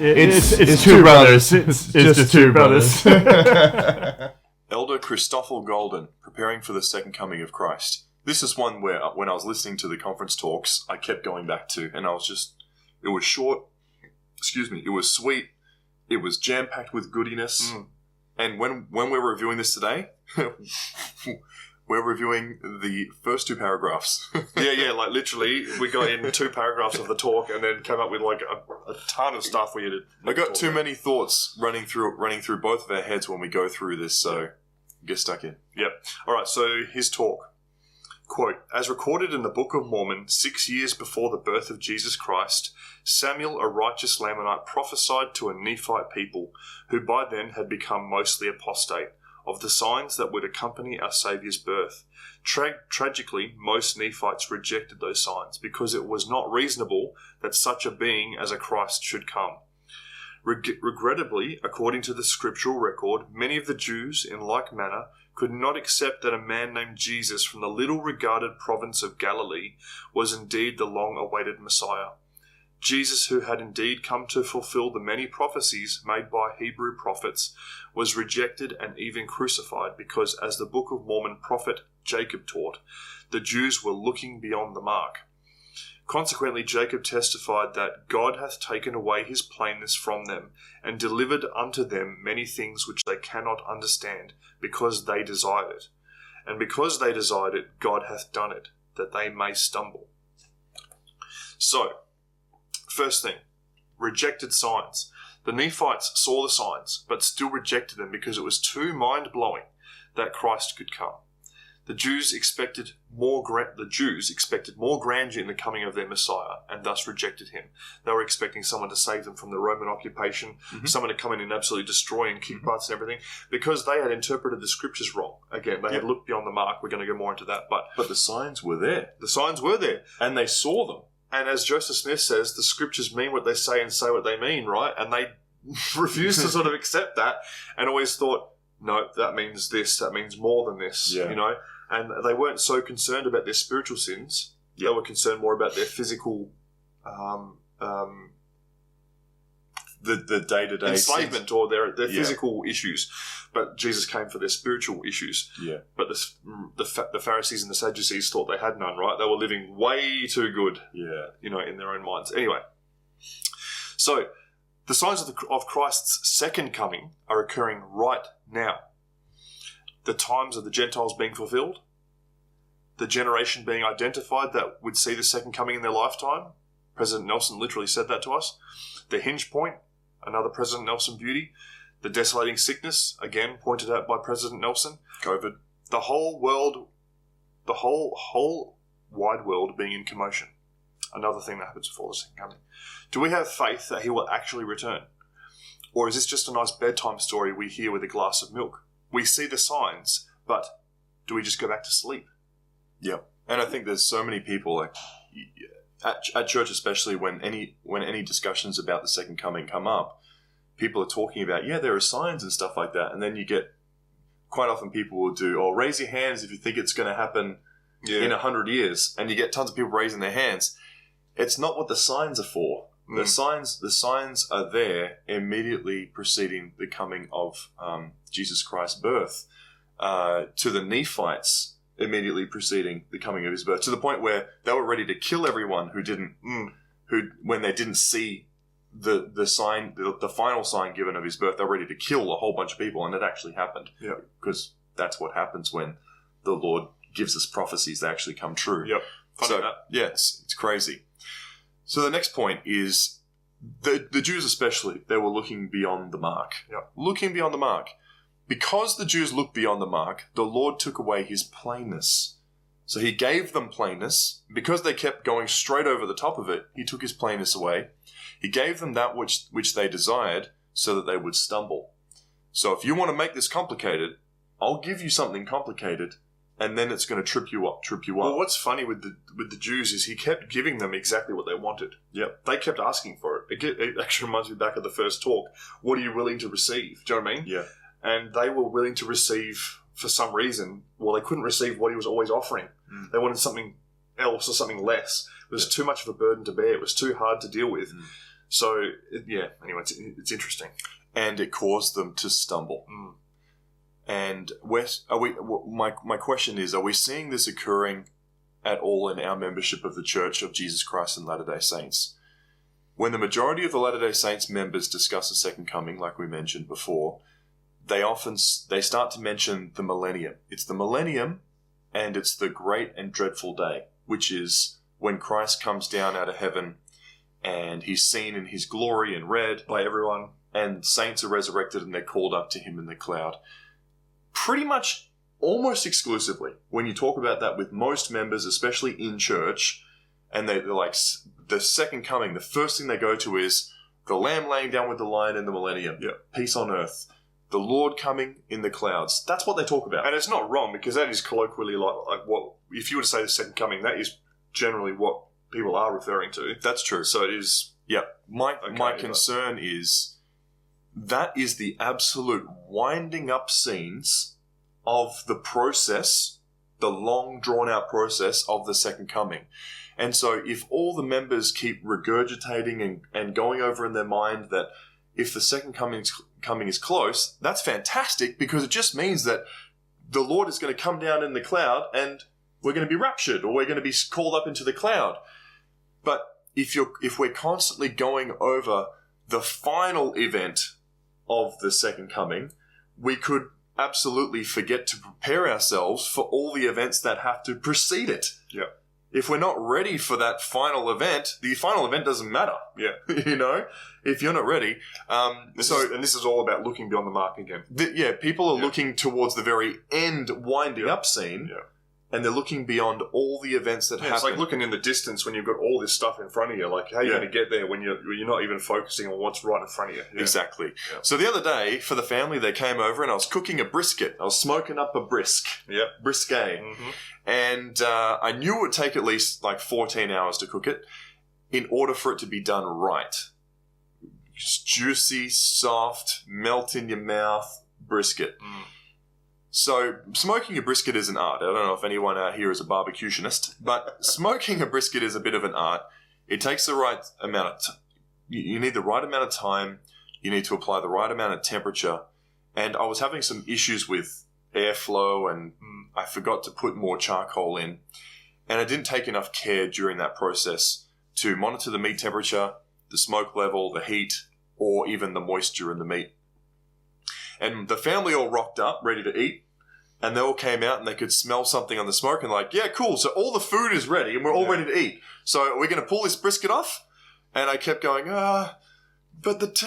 It's two brothers. It's just two brothers. Elder Christoffel Golden, preparing for the second coming of Christ. This is one where, when I was listening to the conference talks, I kept going back to, and it was short, it was sweet, it was jam-packed with goodiness, and when we're reviewing this today, we're reviewing the first two paragraphs. yeah, like literally, we got in 2 paragraphs of the talk and then came up with like a ton of stuff we had to I got too many thoughts running through both of our heads when we go through this, so get stuck in. Yep. All right, so his talk. Quote, as recorded in the Book of Mormon, 6 years before the birth of Jesus Christ, Samuel, a righteous Lamanite, prophesied to a Nephite people, who by then had become mostly apostate, of the signs that would accompany our Saviour's birth. Tragically, most Nephites rejected those signs, because it was not reasonable that such a being as a Christ should come. Regrettably, according to the scriptural record, many of the Jews, in like manner, could not accept that a man named Jesus from the little-regarded province of Galilee was indeed the long-awaited Messiah. Jesus, who had indeed come to fulfill the many prophecies made by Hebrew prophets, was rejected and even crucified because, as the Book of Mormon prophet Jacob taught, the Jews were looking beyond the mark. Consequently, Jacob testified that God hath taken away his plainness from them, and delivered unto them many things which they cannot understand, because they desired it. And because they desired it, God hath done it, that they may stumble. So, first thing, rejected signs. The Nephites saw the signs, but still rejected them because it was too mind-blowing that Christ could come. The Jews expected more grandeur in the coming of their Messiah, and thus rejected him. They were expecting someone to save them from the Roman occupation, someone to come in and absolutely destroy and kick butts and everything, because they had interpreted the scriptures wrong. Again, they had looked beyond the mark. We're going to go more into that. But the signs were there. The signs were there. And they saw them. And as Joseph Smith says, the scriptures mean what they say and say what they mean, right? And they refused to sort of accept that, and always thought, no, that means this, that means more than this, you know? And they weren't so concerned about their spiritual sins. They were concerned more about their physical the day-to-day enslavement sins. or their physical issues. But Jesus came for their spiritual issues. Yeah. But the Pharisees and the Sadducees thought they had none, right? They were living way too good, in their own minds. Anyway, so the signs of Christ's second coming are occurring right now. The times of the Gentiles being fulfilled, the generation being identified that would see the second coming in their lifetime. President Nelson literally said that to us. The hinge point, another President Nelson beauty. The desolating sickness, again pointed out by President Nelson. COVID. The whole world, the whole wide world being in commotion. Another thing that happens before the second coming. Do we have faith that he will actually return? Or is this just a nice bedtime story we hear with a glass of milk? We see the signs, but do we just go back to sleep? Yeah. And I think there's so many people, like at church especially, when any discussions about the second coming come up, people are talking about, there are signs and stuff like that. And then you get, quite often people will do, raise your hands if you think it's going to happen in 100 years. And you get tons of people raising their hands. It's not what the signs are for. The signs are there immediately preceding the coming of Jesus Christ's birth, to the Nephites immediately preceding the coming of his birth, to the point where they were ready to kill everyone when they didn't see the sign, the final sign given of his birth. They're ready to kill a whole bunch of people, and it actually happened. Yeah, because that's what happens when the Lord gives us prophecies that actually come true. Yep. It's crazy. So the next point is the Jews especially, they were looking beyond the mark. Yeah. Looking beyond the mark. Because the Jews looked beyond the mark, the Lord took away his plainness. So he gave them plainness. Because they kept going straight over the top of it, he took his plainness away. He gave them that which they desired so that they would stumble. So if you want to make this complicated, I'll give you something complicated, and then it's going to trip you up. Well, what's funny with the Jews is he kept giving them exactly what they wanted. Yep. They kept asking for it. It actually reminds me back of the first talk. What are you willing to receive? Do you know what I mean? Yeah. And they were willing to receive, for some reason, they couldn't receive what he was always offering. They wanted something else or something less. It was too much of a burden to bear. It was too hard to deal with. So, anyway, it's interesting. And it caused them to stumble. Mm. And my question is, are we seeing this occurring at all in our membership of the Church of Jesus Christ and Latter-day Saints? When the majority of the Latter-day Saints members discuss the second coming, like we mentioned before, they start to mention the millennium. It's the millennium, and it's the great and dreadful day, which is when Christ comes down out of heaven and he's seen in his glory and read by everyone, and saints are resurrected and they're called up to him in the cloud. Pretty much almost exclusively, when you talk about that with most members, especially in church, and they're like, the second coming, the first thing they go to is the Lamb laying down with the lion in the millennium. Yeah. Peace on earth. The Lord coming in the clouds. That's what they talk about. And it's not wrong, because that is colloquially like what, if you were to say the second coming, that is generally what people are referring to. That's true. So it is... Yeah. My concern is that is the absolute winding up scenes of the process, the long drawn-out process of the second coming. And so if all the members keep regurgitating and going over in their mind that if the second coming is close, that's fantastic, because it just means that the Lord is going to come down in the cloud and we're going to be raptured, or we're going to be called up into the cloud. But if we're constantly going over the final event of the second coming, we could absolutely forget to prepare ourselves for all the events that have to precede it. Yeah. If we're not ready for that final event, the final event doesn't matter. Yeah. You know, if you're not ready. This is all about looking beyond the mark again. People are looking towards the very end winding up scene. Yeah. And they're looking beyond all the events that happen. It's like looking in the distance when you've got all this stuff in front of you. Like, how are you going to get there when you're not even focusing on what's right in front of you? Yeah. Exactly. Yeah. So the other day, for the family, they came over and I was cooking a brisket. I was smoking up a brisket. Mm-hmm. And I knew it would take at least like 14 hours to cook it in order for it to be done right. Just juicy, soft, melt in your mouth brisket. Mm. So, smoking a brisket is an art. I don't know if anyone out here is a barbecutionist, but smoking a brisket is a bit of an art. It takes the right amount of you need the right amount of time, you need to apply the right amount of temperature, and I was having some issues with airflow, and I forgot to put more charcoal in, and I didn't take enough care during that process to monitor the meat temperature, the smoke level, the heat, or even the moisture in the meat. And the family all rocked up, ready to eat, and they all came out and they could smell something on the smoke and like, yeah, cool, so all the food is ready and we're all ready to eat. So we're going to pull this brisket off? And I kept going, but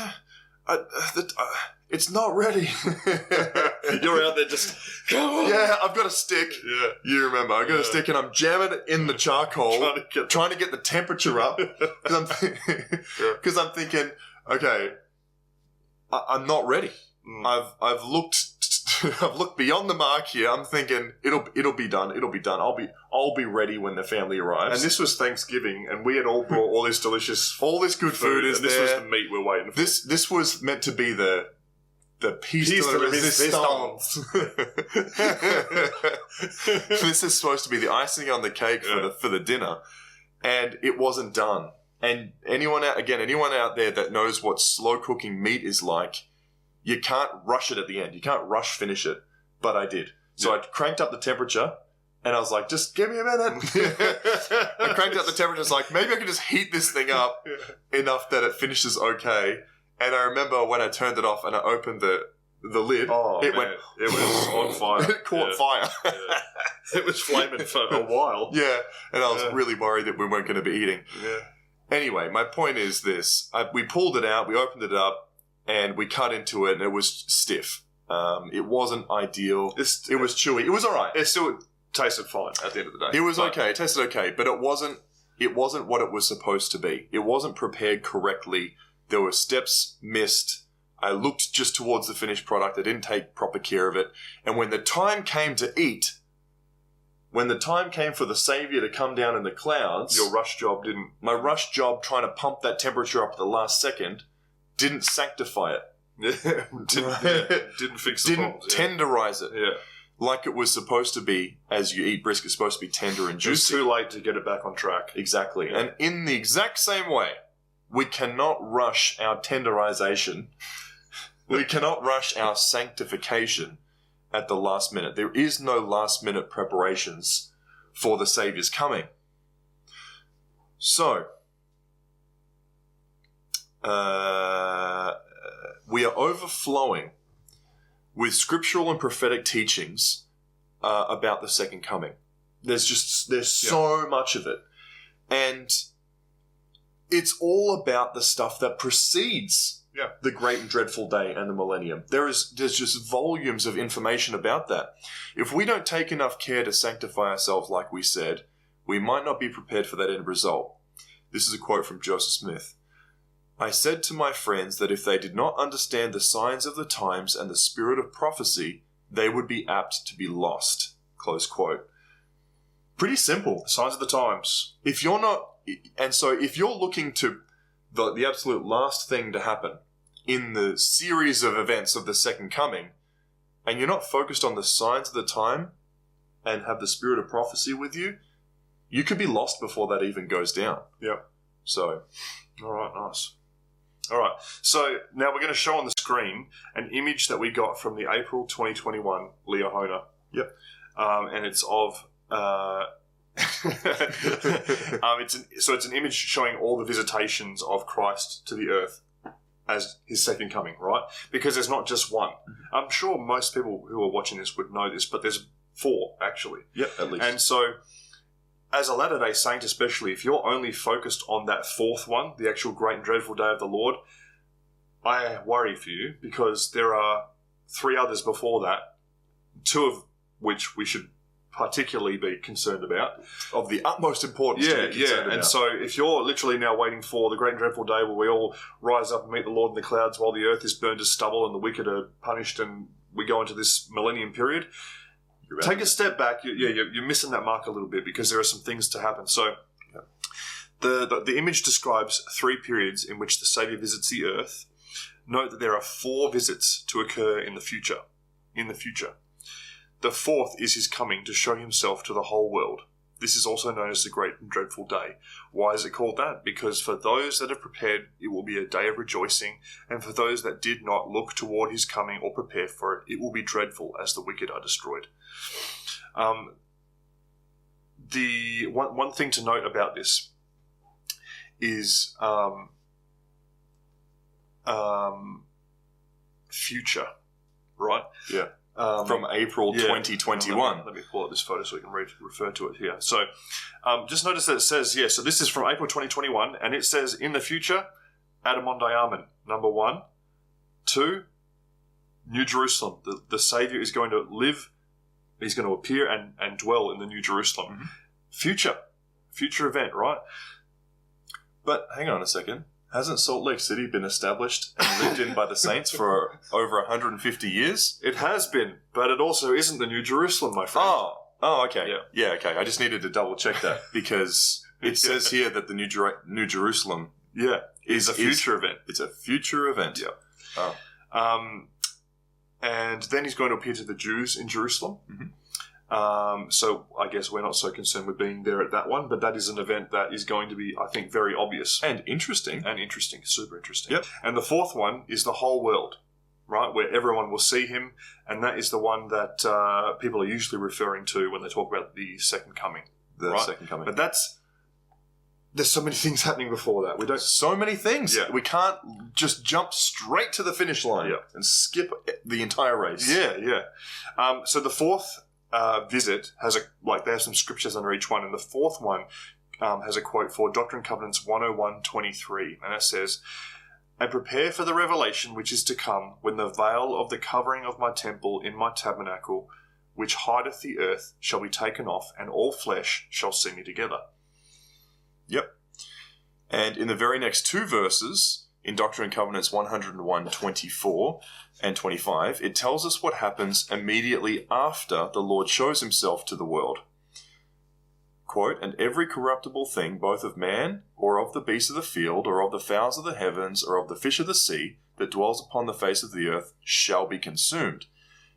it's not ready. You're out there just, come on. Yeah, I've got a stick. Yeah. You remember, I've got a stick and I'm jamming it in the charcoal, trying to get the temperature up. Because I'm thinking, okay, I'm not ready. I've looked beyond the mark here. I'm thinking it'll be done. I'll be ready when the family arrives. And this was Thanksgiving, and we had all brought all this delicious, all this good food is and this was the meat we're waiting for. This was meant to be the piece de resistance. This is supposed to be the icing on the cake for the dinner, and it wasn't done. And anyone out there that knows what slow cooking meat is like, you can't rush it at the end. You can't rush finish it. But I did. So I cranked up the temperature, and I was like, just give me a minute. I cranked up the temperature. It's like, maybe I can just heat this thing up enough that it finishes okay. And I remember when I turned it off and I opened the lid, it was on fire. It caught fire. It was flaming for a while. Yeah. And I was really worried that we weren't going to be eating. Yeah. Anyway, my point is this. We pulled it out, we opened it up, and we cut into it, and it was stiff. It wasn't ideal. It was chewy. It was all right. It still tasted fine at the end of the day. It was okay. It tasted okay, but it wasn't what it was supposed to be. It wasn't prepared correctly. There were steps missed. I looked just towards the finished product. I didn't take proper care of it. And when the time came to eat, when the time came for the Savior to come down in the clouds, my rush job trying to pump that temperature up at the last second didn't sanctify it. Didn't fix the problems. Didn't tenderize it. Yeah. Like it was supposed to be, as you eat brisket, it's supposed to be tender and juicy. It's too late to get it back on track. Exactly. Yeah. And in the exact same way, we cannot rush our tenderization. We cannot rush our sanctification at the last minute. There is no last minute preparations for the Saviour's coming. So, we are overflowing with scriptural and prophetic teachings about the second coming. There's so much of it. And it's all about the stuff that precedes the great and dreadful day and the millennium. There's just volumes of information about that. If we don't take enough care to sanctify ourselves, like we said, we might not be prepared for that end result. This is a quote from Joseph Smith. I said to my friends that if they did not understand the signs of the times and the spirit of prophecy, they would be apt to be lost. Close quote. Pretty simple. Signs of the times. If you're looking to the absolute last thing to happen in the series of events of the second coming, and you're not focused on the signs of the time and have the spirit of prophecy with you, you could be lost before that even goes down. Yep. So, all right, nice. All right, so now we're going to show on the screen an image that we got from the April 2021 Leahona. Yep. And it's of... it's an image showing all the visitations of Christ to the earth as his second coming, right? Because there's not just one. I'm sure most people who are watching this would know this, but there's 4, actually. Yep, at least. And so, as a Latter-day Saint especially, if you're only focused on that 4th one, the actual great and dreadful day of the Lord, I worry for you, because there are 3 others before that, 2 of which we should particularly be concerned about. Of the utmost importance to be concerned about. And so if you're literally now waiting for the great and dreadful day where we all rise up and meet the Lord in the clouds while the earth is burned to stubble and the wicked are punished and we go into this millennium period, take a step back. You're missing that mark a little bit, because there are some things to happen. So the image describes 3 periods in which the Saviour visits the earth. Note that there are 4 visits to occur in the future. The 4th is his coming to show himself to the whole world. This is also known as the Great and Dreadful Day. Why is it called that? Because for those that have prepared, it will be a day of rejoicing, and for those that did not look toward his coming or prepare for it, it will be dreadful as the wicked are destroyed. The one thing to note about this is future, right? Yeah. From April 2021. Let me pull up this photo so we can refer to it here. So just notice that it says, so this is from April 2021, and it says, in the future, Adamon Diamond, number 1. 2, New Jerusalem. The Saviour is going to live, he's going to appear and dwell in the New Jerusalem. Mm-hmm. Future event, right? But hang on a second. Hasn't Salt Lake City been established and lived in by the saints for over 150 years? It has been, but it also isn't the New Jerusalem, my friend. Oh, okay. Yeah, okay. I just needed to double check that, because it says here that the New Jerusalem is a future event. It's a future event. Yeah. Oh. And then he's going to appear to the Jews in Jerusalem. Mm-hmm. So I guess we're not so concerned with being there at that one, but that is an event that is going to be, I think, very obvious. And interesting, super interesting. Yep. And the 4th one is the whole world, right, where everyone will see him, and that is the one that people are usually referring to when they talk about the second coming. Second coming. But there's so many things happening before that. So many things. Yeah. We can't just jump straight to the finish line and skip the entire race. Yeah. So the 4th visit has they have some scriptures under each one, and the 4th one has a quote for Doctrine and Covenants 101:23, and it says, "And prepare for the revelation which is to come, when the veil of the covering of my temple in my tabernacle, which hideth the earth, shall be taken off, and all flesh shall see me together." Yep. And in the very next 2 verses, in Doctrine and Covenants 101:24 and 25, it tells us what happens immediately after the Lord shows himself to the world. Quote, "And every corruptible thing, both of man, or of the beasts of the field, or of the fowls of the heavens, or of the fish of the sea, that dwells upon the face of the earth, shall be consumed.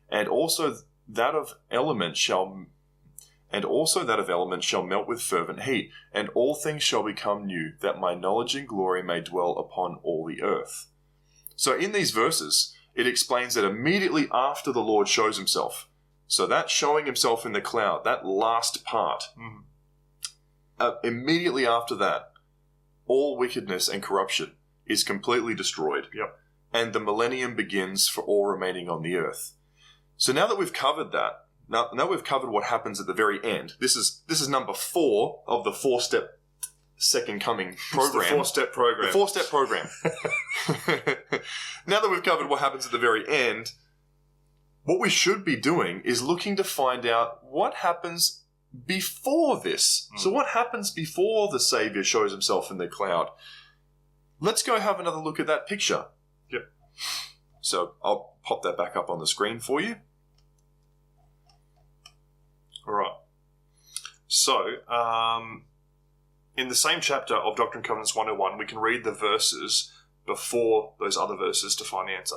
And also that of element shall and also that of elements shall melt with fervent heat, and all things shall become new, that my knowledge and glory may dwell upon all the earth. So in these verses, it explains that immediately after the Lord shows himself, so that showing himself in the cloud, that last part, immediately after that, all wickedness and corruption is completely destroyed. Yep. And the millennium begins for all remaining on the earth. So now that we've covered that, now we've covered what happens at the very end. This is number 4 of the 4-step second coming program. It's the 4-step program. The 4-step program. Now that we've covered what happens at the very end, what we should be doing is looking to find out what happens before this. So what happens before the Savior shows himself in the cloud? Let's go have another look at that picture. Yep. So I'll pop that back up on the screen for you. All right. So, in the same chapter of Doctrine and Covenants 101, we can read the verses before those other verses to find the answer.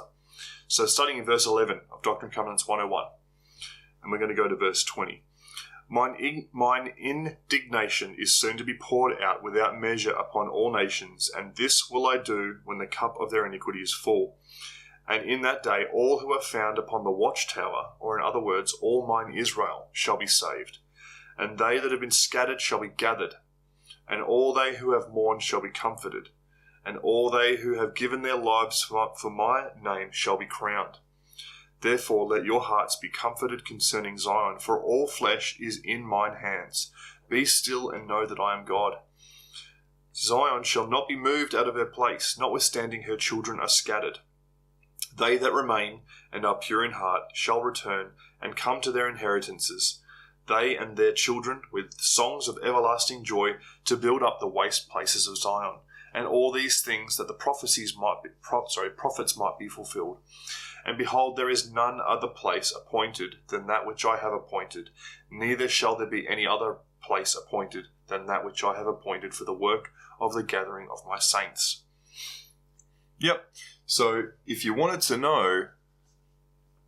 So, starting in verse 11 of Doctrine and Covenants 101, and we're going to go to verse 20. Mine indignation is soon to be poured out without measure upon all nations, and this will I do when the cup of their iniquity is full. And in that day all who are found upon the watchtower, or in other words, all mine Israel, shall be saved. And they that have been scattered shall be gathered. And all they who have mourned shall be comforted. And all they who have given their lives for my name shall be crowned. Therefore let your hearts be comforted concerning Zion, for all flesh is in mine hands. Be still and know that I am God. Zion shall not be moved out of her place, notwithstanding her children are scattered. They that remain and are pure in heart shall return and come to their inheritances, they and their children with songs of everlasting joy, to build up the waste places of Zion, and all these things that the prophets might be fulfilled. And behold, there is none other place appointed than that which I have appointed, neither shall there be any other place appointed than that which I have appointed for the work of the gathering of my saints. Yep. So if you wanted to know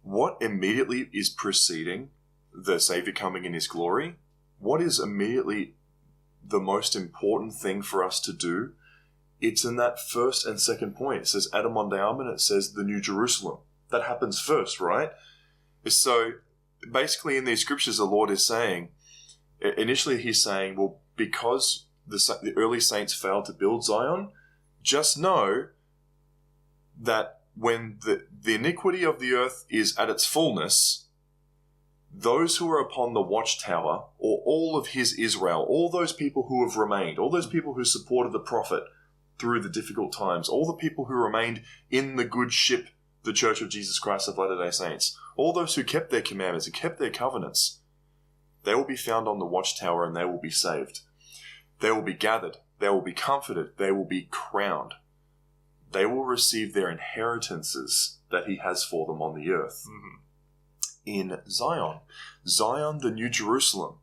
what immediately is preceding the Savior coming in his glory, what is immediately the most important thing for us to do, it's in that first and second point. It says Adamon Deamen, it says the New Jerusalem. That happens first, right? So basically in these scriptures the Lord is saying, initially he's saying, well, because the early saints failed to build Zion, just know that when the iniquity of the earth is at its fullness, those who are upon the watchtower, or all of his Israel, all those people who have remained, all those people who supported the prophet through the difficult times, all the people who remained in the good ship, the Church of Jesus Christ of Latter-day Saints, all those who kept their commandments and kept their covenants, they will be found on the watchtower and they will be saved. They will be gathered, they will be comforted, they will be crowned. They will receive their inheritances that he has for them on the earth. In Zion. Zion, the New Jerusalem.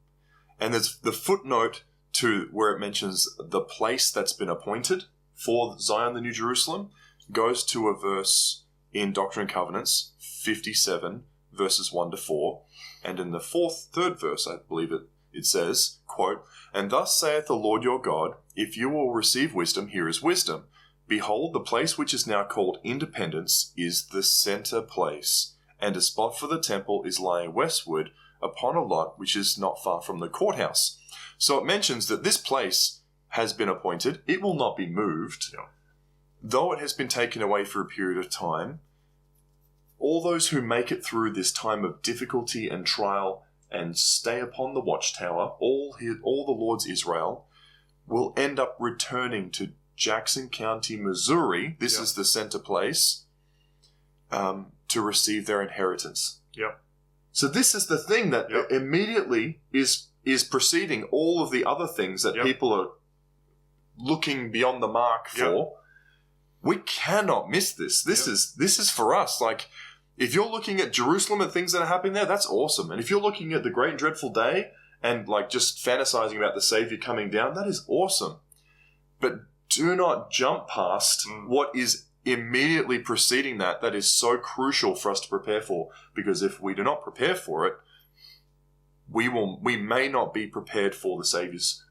And there's the footnote to where it mentions the place that's been appointed for Zion, the New Jerusalem, goes to a verse in Doctrine and Covenants 57, verses 1 to 4. And in the third verse, I believe it says, quote, "And thus saith the Lord your God, if you will receive wisdom, here is wisdom. Behold, the place which is now called Independence is the center place, and a spot for the temple is lying westward upon a lot which is not far from the courthouse." So it mentions that this place has been appointed. It will not be moved. Yeah. Though it has been taken away for a period of time, all those who make it through this time of difficulty and trial and stay upon the watchtower, all the Lord's Israel, will end up returning to Jackson County, Missouri. This is the center place, to receive their inheritance. Yep. So this is the thing that immediately is preceding all of the other things that people are looking beyond the mark for. We cannot miss this. This is for us. Like, if you're looking at Jerusalem and things that are happening there, that's awesome. And if you're looking at the great and dreadful day and like just fantasizing about the Savior coming down, that is awesome. But do not jump past what is immediately preceding that is so crucial for us to prepare for. Because if we do not prepare for it, we may not be prepared for the Saviour's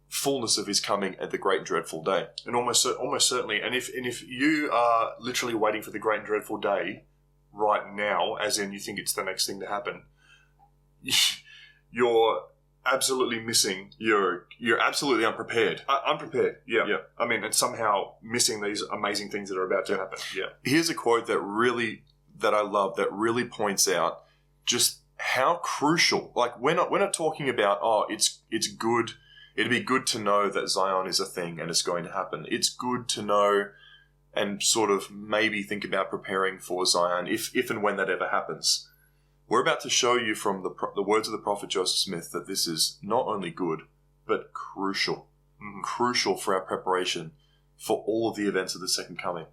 fullness of his coming at the great and dreadful day. And almost certainly. And if you are literally waiting for the great and dreadful day right now, as in you think it's the next thing to happen, you're absolutely missing. You're absolutely unprepared. Unprepared, yeah. Yeah. I mean, and somehow missing these amazing things that are about to happen. Yeah. Here's a quote that I love, that really points out just how crucial. Like we're not talking about, it's good. It'd be good to know that Zion is a thing and it's going to happen. It's good to know and sort of maybe think about preparing for Zion if and when that ever happens. We're about to show you from the words of the prophet Joseph Smith that this is not only good, but crucial. Crucial for our preparation for all of the events of the second coming.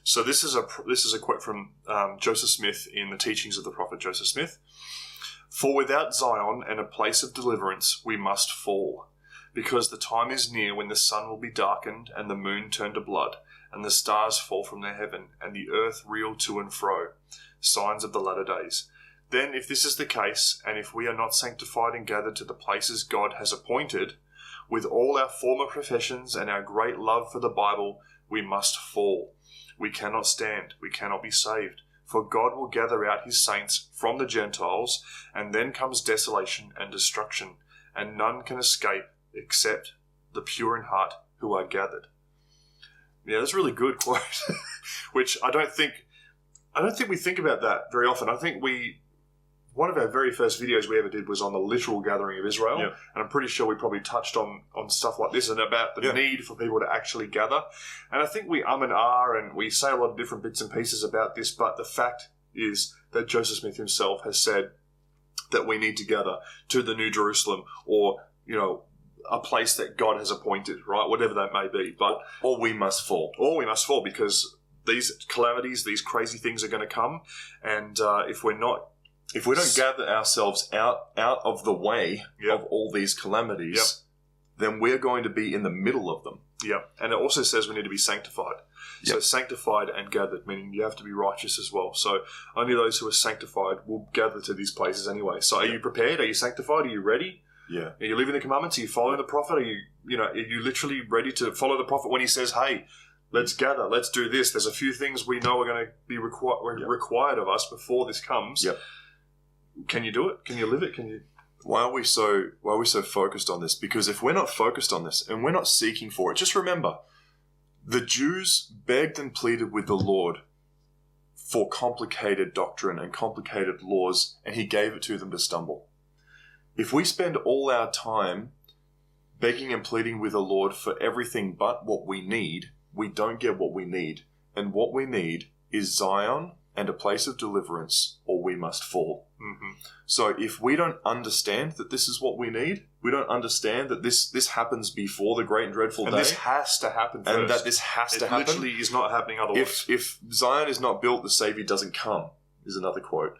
So this is a quote from Joseph Smith in the teachings of the prophet Joseph Smith. For without Zion and a place of deliverance, we must fall, because the time is near when the sun will be darkened and the moon turned to blood, and the stars fall from their heaven, and the earth reel to and fro, signs of the latter days. Then, if this is the case, and if we are not sanctified and gathered to the places God has appointed, with all our former professions and our great love for the Bible, we must fall. We cannot stand, we cannot be saved. For God will gather out his saints from the Gentiles, and then comes desolation and destruction, and none can escape except the pure in heart who are gathered. Yeah, that's a really good quote, which I don't think we think about that very often. I think one of our very first videos we ever did was on the literal gathering of Israel, and I'm pretty sure we probably touched on stuff like this and about the need for people to actually gather. And I think we and ah and we say a lot of different bits and pieces about this, but the fact is that Joseph Smith himself has said that we need to gather to the New Jerusalem, or a place that God has appointed, right? Whatever that may be, but or we must fall. Or we must fall, because these calamities, these crazy things are going to come, and if we don't gather ourselves out of the way of all these calamities, then we're going to be in the middle of them. Yeah, and it also says we need to be sanctified. So sanctified and gathered, meaning you have to be righteous as well. So only those who are sanctified will gather to these places anyway. So are you prepared? Are you sanctified? Are you ready? Yeah. Are you living the commandments? Are you following the prophet? Are you literally ready to follow the prophet when he says, hey, let's gather, let's do this. There's a few things we know are going to be required of us before this comes. Yep. Can you do it? Can you live it? Why are we so focused on this? Because if we're not focused on this and we're not seeking for it, just remember, the Jews begged and pleaded with the Lord for complicated doctrine and complicated laws, and he gave it to them to stumble. If we spend all our time begging and pleading with the Lord for everything but what we need, we don't get what we need. And what we need is Zion and a place of deliverance, or we must fall. Mm-hmm. So if we don't understand that this is what we need, we don't understand that this happens before the great and dreadful day. And this has to happen first. And that this has to happen. It literally is not happening otherwise. If Zion is not built, the Savior doesn't come, is another quote.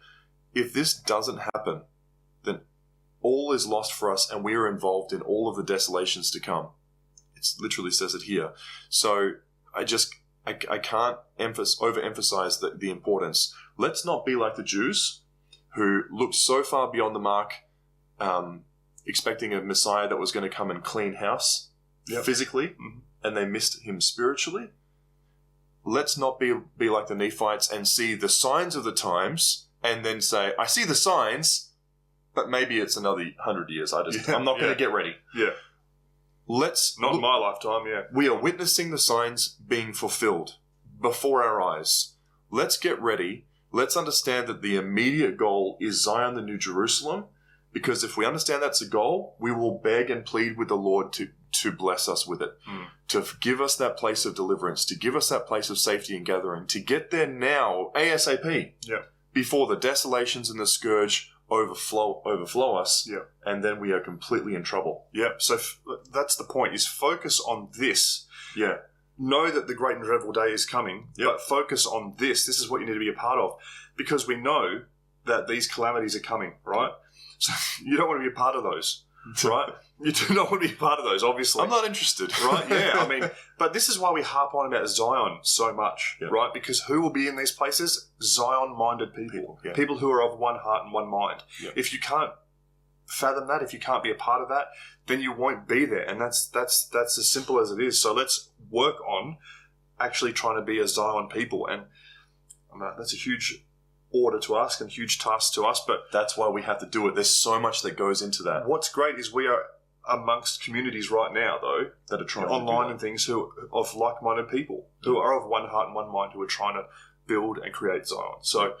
If this doesn't happen, then all is lost for us, and we are involved in all of the desolations to come. It literally says it here. So I can't overemphasize the importance. Let's not be like the Jews who looked so far beyond the mark, expecting a Messiah that was going to come and clean house physically, and they missed him spiritually. Let's not be like the Nephites and see the signs of the times and then say, I see the signs, but maybe it's another 100 years. I'm not going to get ready. Yeah. Not in my lifetime, We are witnessing the signs being fulfilled before our eyes. Let's get ready. Let's understand that the immediate goal is Zion, the New Jerusalem, because if we understand that's a goal, we will beg and plead with the Lord to bless us with it, to give us that place of deliverance, to give us that place of safety and gathering, to get there now, ASAP, before the desolations and the scourge overflow us, and then we are completely in trouble. So that's the point, is focus on this. Know that the great and dreadful day is coming, but focus on this. This is what you need to be a part of, because we know that these calamities are coming, right? So you don't want to be a part of those. right? You do not want to be part of those, obviously. I'm not interested. Right, yeah. I mean, but this is why we harp on about Zion so much, Yeah. right? Because who will be in these places? Zion-minded people. Yeah. People who are of one heart and one mind. Yeah. If you can't fathom that, if you can't be a part of that, then you won't be there. And that's as simple as it is. So let's work on actually trying to be a Zion people. And that's a huge order to ask and huge task to us, but That's why we have to do it. There's so much that goes into that. what's great is we are amongst communities right now, though, That are trying to online do and things, who of like-minded people who are of one heart and one mind, who are trying to build and create Zion. So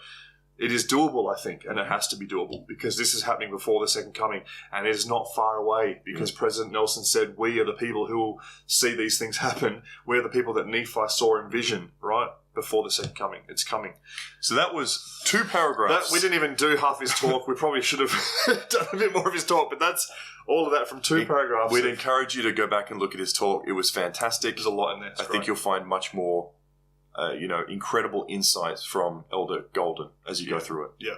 it is doable, I think, and it has to be doable because this is happening before the second coming, and it is not far away because President Nelson said, we are the people who will see these things happen. We're the people that Nephi saw in vision, right? Before the second coming. It's coming. So that was 2 paragraphs. We didn't even do half his talk. We probably should have done a bit more of his talk, but that's all of that from 2 paragraphs. We'd encourage you to go back and look at his talk. It was fantastic. There's a lot in there. I think you'll find much more, incredible insights from Elder Golden as you go through it. Yeah.